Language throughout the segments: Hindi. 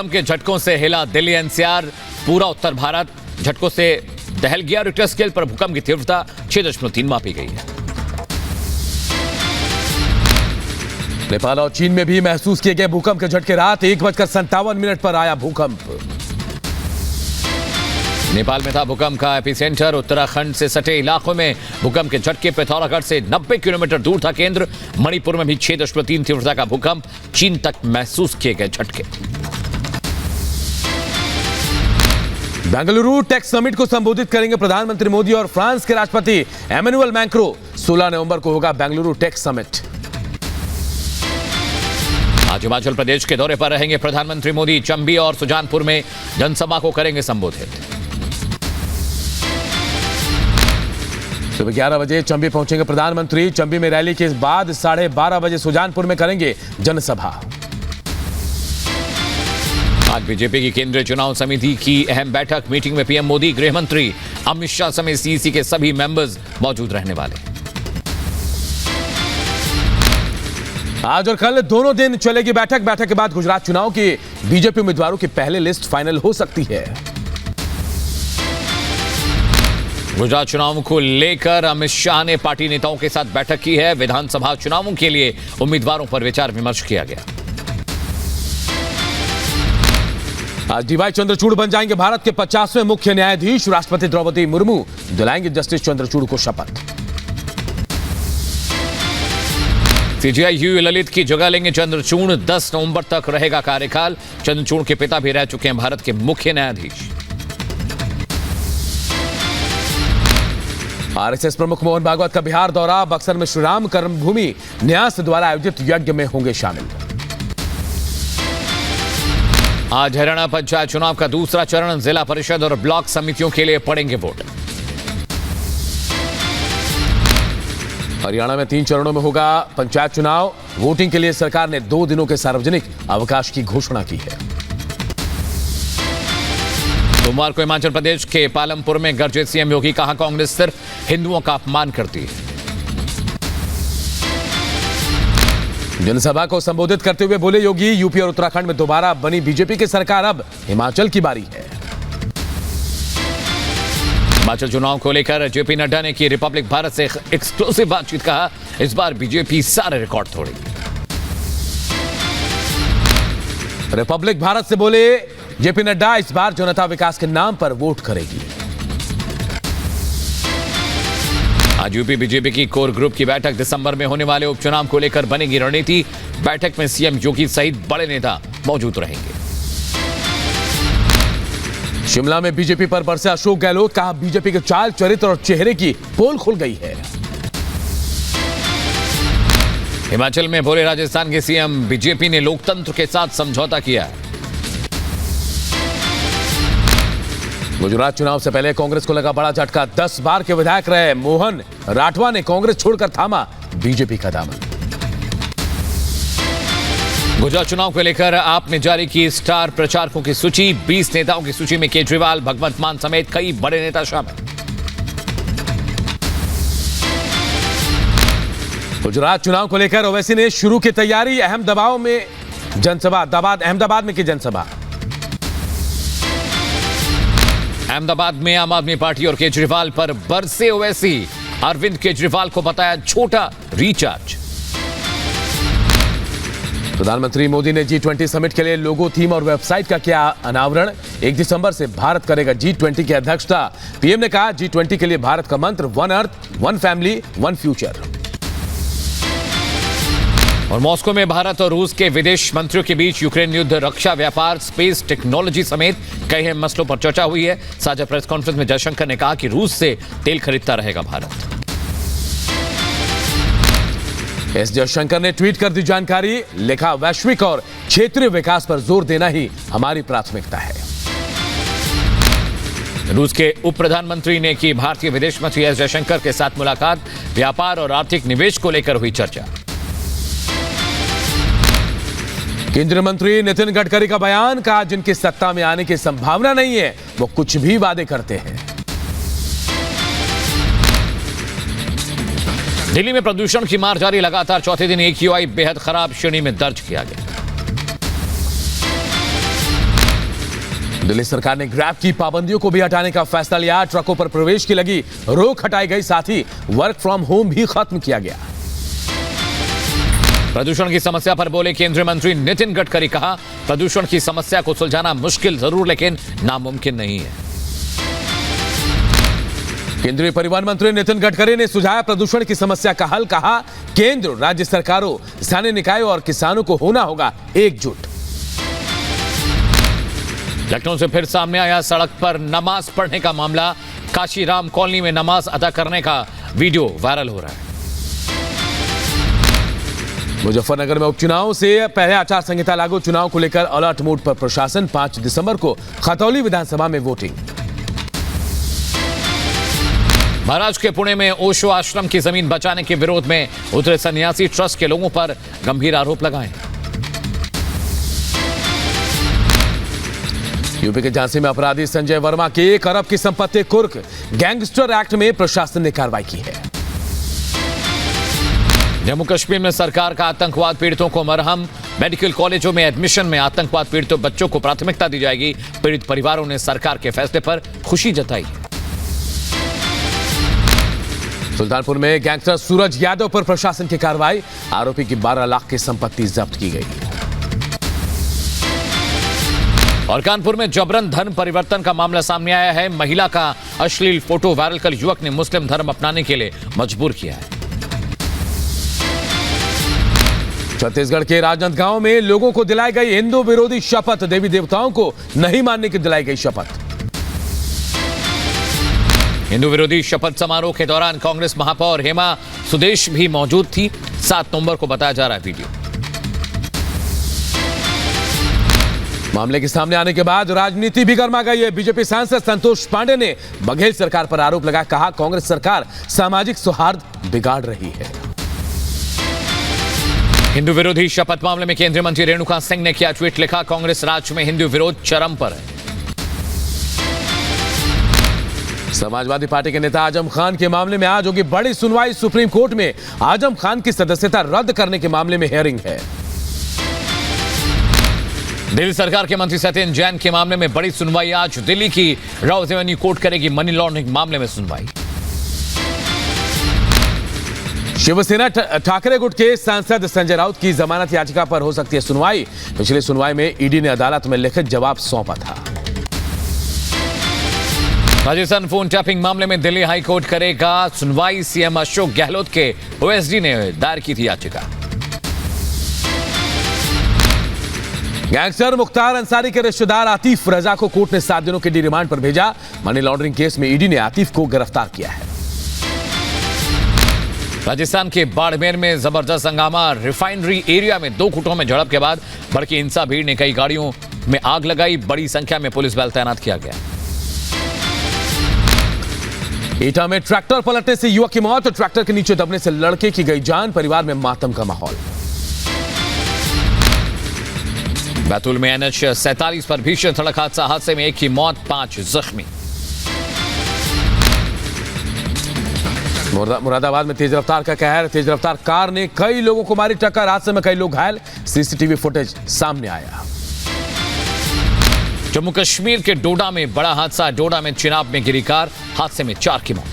भूकंप के झटकों से हिला दिल्ली एनसीआर, पूरा उत्तर भारत झटकों से दहल गया। रिक्टर स्केल पर भूकंप की तीव्रता 6.3 मापी गई है। नेपाल और चीन में भी महसूस किए गए भूकंप के झटके। रात 1:57 पर आया भूकंप। नेपाल में था भूकंप का एपिसेंटर। उत्तराखंड से सटे इलाकों में भूकंप के झटके। पिथौरागढ़ से 90 किलोमीटर दूर था केंद्र। मणिपुर में भी 6.3 तीव्रता का भूकंप। चीन तक महसूस किए गए झटके। बेंगलुरु टेक समिट को संबोधित करेंगे प्रधानमंत्री मोदी और फ्रांस के राष्ट्रपति एमेनुअल मैक्रों। 16 नवंबर को होगा बेंगलुरु टेक समिट। आज हिमाचल प्रदेश के दौरे पर रहेंगे प्रधानमंत्री मोदी। चंबी और सुजानपुर में जनसभा को करेंगे संबोधित। सुबह 11 बजे चंबी पहुंचेंगे प्रधानमंत्री। चंबी में रैली के बाद 12:30 बजे सुजानपुर में करेंगे जनसभा। आज बीजेपी की केंद्रीय चुनाव समिति की अहम बैठक। मीटिंग में पीएम मोदी, गृह मंत्री अमित शाह समेत सीईसी के सभी मेंबर्स मौजूद रहने वाले। आज और कल दोनों दिन चलेगी बैठक। बैठक के बाद गुजरात चुनाव की बीजेपी उम्मीदवारों की पहले लिस्ट फाइनल हो सकती है। गुजरात चुनाव को लेकर अमित शाह ने पार्टी नेताओं के साथ बैठक की है। विधानसभा चुनावों के लिए उम्मीदवारों पर विचार विमर्श किया गया। आज डीवाई चंद्रचूड़ बन जाएंगे भारत के 50वें मुख्य न्यायाधीश। राष्ट्रपति द्रौपदी मुर्मू दिलाएंगे जस्टिस चंद्रचूड़ को शपथ। सीजेआई यू ललित की जगह लेंगे चंद्रचूड़। 10 नवंबर तक रहेगा कार्यकाल। चंद्रचूड़ के पिता भी रह चुके हैं भारत के मुख्य न्यायाधीश। आरएसएस प्रमुख मोहन भागवत का बिहार दौरा। बक्सर में श्रीराम कर्मभूमि न्यास द्वारा आयोजित यज्ञ में होंगे शामिल। आज हरियाणा पंचायत चुनाव का दूसरा चरण। जिला परिषद और ब्लॉक समितियों के लिए पड़ेंगे वोट। हरियाणा में 3 चरणों में होगा पंचायत चुनाव। वोटिंग के लिए सरकार ने 2 दिनों के सार्वजनिक अवकाश की घोषणा की है। सोमवार को हिमाचल प्रदेश के पालमपुर में गरजे सीएम योगी। कहा, कांग्रेस सिर्फ हिंदुओं का अपमान करती है। जनसभा को संबोधित करते हुए बोले योगी, यूपी और उत्तराखंड में दोबारा बनी बीजेपी की सरकार, अब हिमाचल की बारी है। हिमाचल चुनाव को लेकर जेपी नड्डा ने की रिपब्लिक भारत से एक्सक्लूसिव बातचीत। कहा, इस बार बीजेपी सारे रिकॉर्ड तोड़ेगी। रिपब्लिक भारत से बोले जेपी नड्डा, इस बार जनता विकास के नाम पर वोट करेगी। आज यूपी बीजेपी की कोर ग्रुप की बैठक। दिसंबर में होने वाले उपचुनाव को लेकर बनेगी रणनीति। बैठक में सीएम योगी सहित बड़े नेता मौजूद रहेंगे। शिमला में बीजेपी पर बरसे अशोक गहलोत। कहा, बीजेपी के चाल, चरित्र और चेहरे की पोल खुल गई है। हिमाचल में बोले राजस्थान के सीएम, बीजेपी ने लोकतंत्र के साथ समझौता किया है। गुजरात चुनाव से पहले कांग्रेस को लगा बड़ा झटका। 10 बार के विधायक रहे मोहन राठवा ने कांग्रेस छोड़कर थामा बीजेपी का दामन। गुजरात चुनाव को लेकर आपने जारी की स्टार प्रचारकों की सूची। 20 नेताओं की सूची में केजरीवाल, भगवंत मान समेत कई बड़े नेता शामिल। गुजरात चुनाव को लेकर ओवैसी ने शुरू की तैयारी। अहमदाबाद में जनसभा। अहमदाबाद में की जनसभा। अहमदाबाद में आम आदमी पार्टी और केजरीवाल पर बरसे ओवैसी। अरविंद केजरीवाल को बताया छोटा रिचार्ज। प्रधानमंत्री मोदी ने G20 समिट के लिए लोगो, थीम और वेबसाइट का किया अनावरण। 1 दिसंबर से भारत करेगा G20 की अध्यक्षता। पीएम ने कहा, G20 के लिए भारत का मंत्र one earth, one family, one future. और मॉस्को में भारत और रूस के विदेश मंत्रियों के बीच यूक्रेन युद्ध, रक्षा, व्यापार, स्पेस टेक्नोलॉजी समेत कई अहम मसलों पर चर्चा हुई है। साझा प्रेस कॉन्फ्रेंस में जयशंकर ने कहा कि रूस से तेल खरीदता रहेगा भारत। एस जयशंकर ने ट्वीट कर दी जानकारी। लिखा, वैश्विक और क्षेत्रीय विकास पर जोर देना ही हमारी प्राथमिकता है। रूस के उप प्रधानमंत्री ने की भारतीय विदेश मंत्री एस जयशंकर के साथ मुलाकात। व्यापार और आर्थिक निवेश को लेकर हुई चर्चा। केंद्रीय मंत्री नितिन गडकरी का बयान। कहा, जिनकी सत्ता में आने की संभावना नहीं है वो कुछ भी वादे करते हैं। दिल्ली में प्रदूषण की मार जारी। लगातार चौथे दिन AQI बेहद खराब श्रेणी में दर्ज किया गया। दिल्ली सरकार ने ग्रैब की पाबंदियों को भी हटाने का फैसला लिया। ट्रकों पर प्रवेश की लगी रोक हटाई गई, साथ ही वर्क फ्रॉम होम भी खत्म किया गया। प्रदूषण की समस्या पर बोले केंद्रीय मंत्री नितिन गडकरी, कहा प्रदूषण की समस्या को सुलझाना मुश्किल जरूर लेकिन नामुमकिन नहीं है। केंद्रीय परिवहन मंत्री नितिन गडकरी ने सुझाया प्रदूषण की समस्या का हल, कहा केंद्र, राज्य सरकारों, स्थानीय निकायों और किसानों को होना होगा एकजुट। लखनऊ से फिर सामने आया सड़क पर नमाज पढ़ने का मामला। काशीराम कॉलोनी में नमाज अदा करने का वीडियो वायरल हो रहा है। मुजफ्फरनगर में उपचुनाव से पहले आचार संहिता लागू, चुनाव को लेकर अलर्ट मोड पर प्रशासन। 5 दिसंबर को खतौली विधानसभा में वोटिंग। महाराष्ट्र के पुणे में ओशो आश्रम की जमीन बचाने के विरोध में उतरे सन्यासी ट्रस्ट के लोगों पर गंभीर आरोप लगाए। यूपी के झांसी में अपराधी संजय वर्मा की 1 अरब की संपत्ति कुर्क। गैंगस्टर एक्ट में प्रशासन ने कार्रवाई की है। जम्मू कश्मीर में सरकार का आतंकवाद पीड़ितों को मरहम। मेडिकल कॉलेजों में एडमिशन में आतंकवाद पीड़ितों बच्चों को प्राथमिकता दी जाएगी। पीड़ित परिवारों ने सरकार के फैसले पर खुशी जताई। सुल्तानपुर में गैंगस्टर सूरज यादव पर प्रशासन की कार्रवाई। आरोपी की 12 लाख की संपत्ति जब्त की गई। और कानपुर में जबरन धर्म परिवर्तन का मामला सामने आया है। महिला का अश्लील फोटो वायरल कर युवक ने मुस्लिम धर्म अपनाने के लिए मजबूर किया है। छत्तीसगढ़ के राजनांदगांव में लोगों को दिलाई गई हिंदू विरोधी शपथ। देवी देवताओं को नहीं मानने की दिलाई गई शपथ। हिंदू विरोधी शपथ समारोह के दौरान कांग्रेस महापौर हेमा सुदेश भी मौजूद थी। 7 नवंबर को बताया जा रहा है वीडियो। मामले के सामने आने के बाद राजनीति भी गर्मा गई है। बीजेपी सांसद संतोष पांडे ने बघेल सरकार पर आरोप लगाया, कहा कांग्रेस सरकार सामाजिक सौहार्द बिगाड़ रही है। हिंदू विरोधी शपथ मामले में केंद्रीय मंत्री रेणुका सिंह ने किया ट्वीट, लिखा कांग्रेस राज्य में हिंदू विरोध चरम पर है। समाजवादी पार्टी के नेता आजम खान के मामले में आज होगी बड़ी सुनवाई। सुप्रीम कोर्ट में आजम खान की सदस्यता रद्द करने के मामले में हियरिंग है। दिल्ली सरकार के मंत्री सत्येंद्र जैन के मामले में बड़ी सुनवाई आज। दिल्ली की राउज एवेन्यू कोर्ट करेगी मनी लॉन्ड्रिंग मामले में सुनवाई। शिवसेना ठाकरे गुट के सांसद संजय राउत की जमानत याचिका पर हो सकती है सुनवाई। पिछली सुनवाई में ईडी ने अदालत में लिखित जवाब सौंपा था। राजस्थान फोन टैपिंग मामले में दिल्ली हाई कोर्ट करेगा सुनवाई। सीएम अशोक गहलोत के ओएसडी ने दायर की थी याचिका। गैंगस्टर मुख्तार अंसारी के रिश्तेदार आतिफ रजा को कोर्ट ने 7 दिनों के डी रिमांड पर भेजा। मनी लॉन्ड्रिंग केस में ईडी ने आतिफ को गिरफ्तार किया है। राजस्थान के बाड़मेर में जबरदस्त हंगामा। रिफाइनरी एरिया में 2 गुटों में झड़प के बाद भड़की हिंसा, भीड़ ने कई गाड़ियों में आग लगाई। बड़ी संख्या में पुलिस बल तैनात किया गया। एटा में ट्रैक्टर पलटने से युवक की मौत। ट्रैक्टर के नीचे दबने से लड़के की गई जान। परिवार में मातम का माहौल। बैतूल में NH 47 पर भीषण सड़क हादसे में 1 की मौत, 5 जख्मी। मुरादाबाद में तेज रफ्तार का कहर। तेज रफ्तार कार ने कई लोगों को मारी टक्कर। हादसे में कई लोग घायल। सीसीटीवी फुटेज सामने आया। जम्मू कश्मीर के डोडा में बड़ा हादसा। डोडा में चिनाब में गिरी कार। हादसे में 4 की मौत।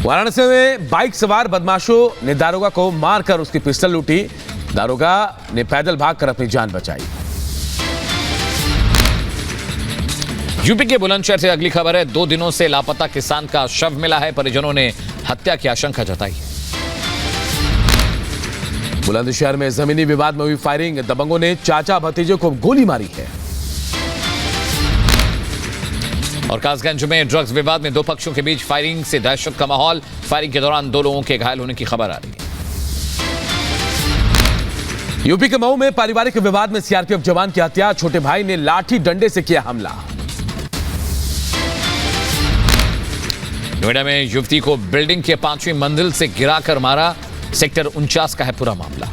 वाराणसी में बाइक सवार बदमाशों ने दारोगा को मारकर उसकी पिस्टल लूटी। दारोगा ने पैदल भागकर अपनी जान बचाई। यूपी के बुलंदशहर से अगली खबर है। 2 दिनों से लापता किसान का शव मिला है। परिजनों ने हत्या की आशंका जताई है। बुलंदशहर में जमीनी विवाद में हुई फायरिंग। दबंगों ने चाचा भतीजे को गोली मारी है। और कासगंज में ड्रग्स विवाद में 2 पक्षों के बीच फायरिंग से दहशत का माहौल। फायरिंग के दौरान 2 लोगों के घायल होने की खबर आ रही है। यूपी के मऊ में पारिवारिक विवाद में सीआरपीएफ जवान की हत्या। छोटे भाई ने लाठी डंडे से किया हमला। नोएडा में युवती को बिल्डिंग के 5वीं मंजिल से गिराकर मारा। सेक्टर 49 का है पूरा मामला।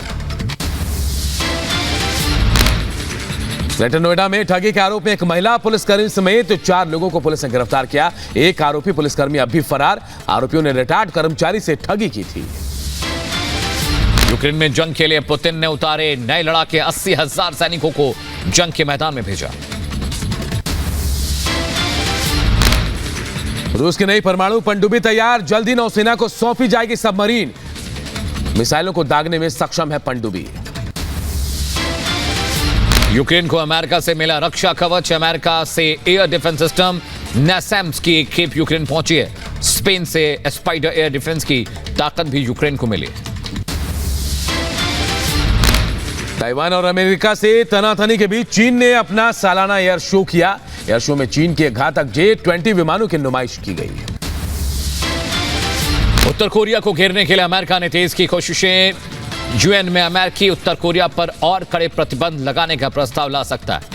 ग्रेटर नोएडा में ठगी के आरोप में एक महिला पुलिसकर्मी समेत 4 लोगों को पुलिस ने गिरफ्तार किया। एक आरोपी पुलिसकर्मी अब भी फरार। आरोपियों ने रिटायर्ड कर्मचारी से ठगी की थी। यूक्रेन में जंग के लिए पुतिन ने उतारे नए लड़ाके। 80,000 सैनिकों को जंग के मैदान में भेजा। रूस की नई परमाणु पनडुब्बी तैयार, जल्दी नौसेना को सौंपी जाएगी सबमरीन। मिसाइलों को दागने में सक्षम है पनडुब्बी। यूक्रेन को अमेरिका से मिला रक्षा कवच, अमेरिका से एयर डिफेंस सिस्टम NASAMS की एक खेप यूक्रेन पहुंची है। स्पेन से स्पाइडर एयर डिफेंस की ताकत भी यूक्रेन को मिली। ताइवान और अमेरिका से तनातनी के बीच चीन ने अपना सालाना एयर शो किया। एयर शो में चीन के घातक J-20 विमानों की नुमाइश की गई। उत्तर कोरिया को घेरने के लिए अमेरिका ने तेज की कोशिशें। यूएन में अमेरिकी उत्तर कोरिया पर और कड़े प्रतिबंध लगाने का प्रस्ताव ला सकता है।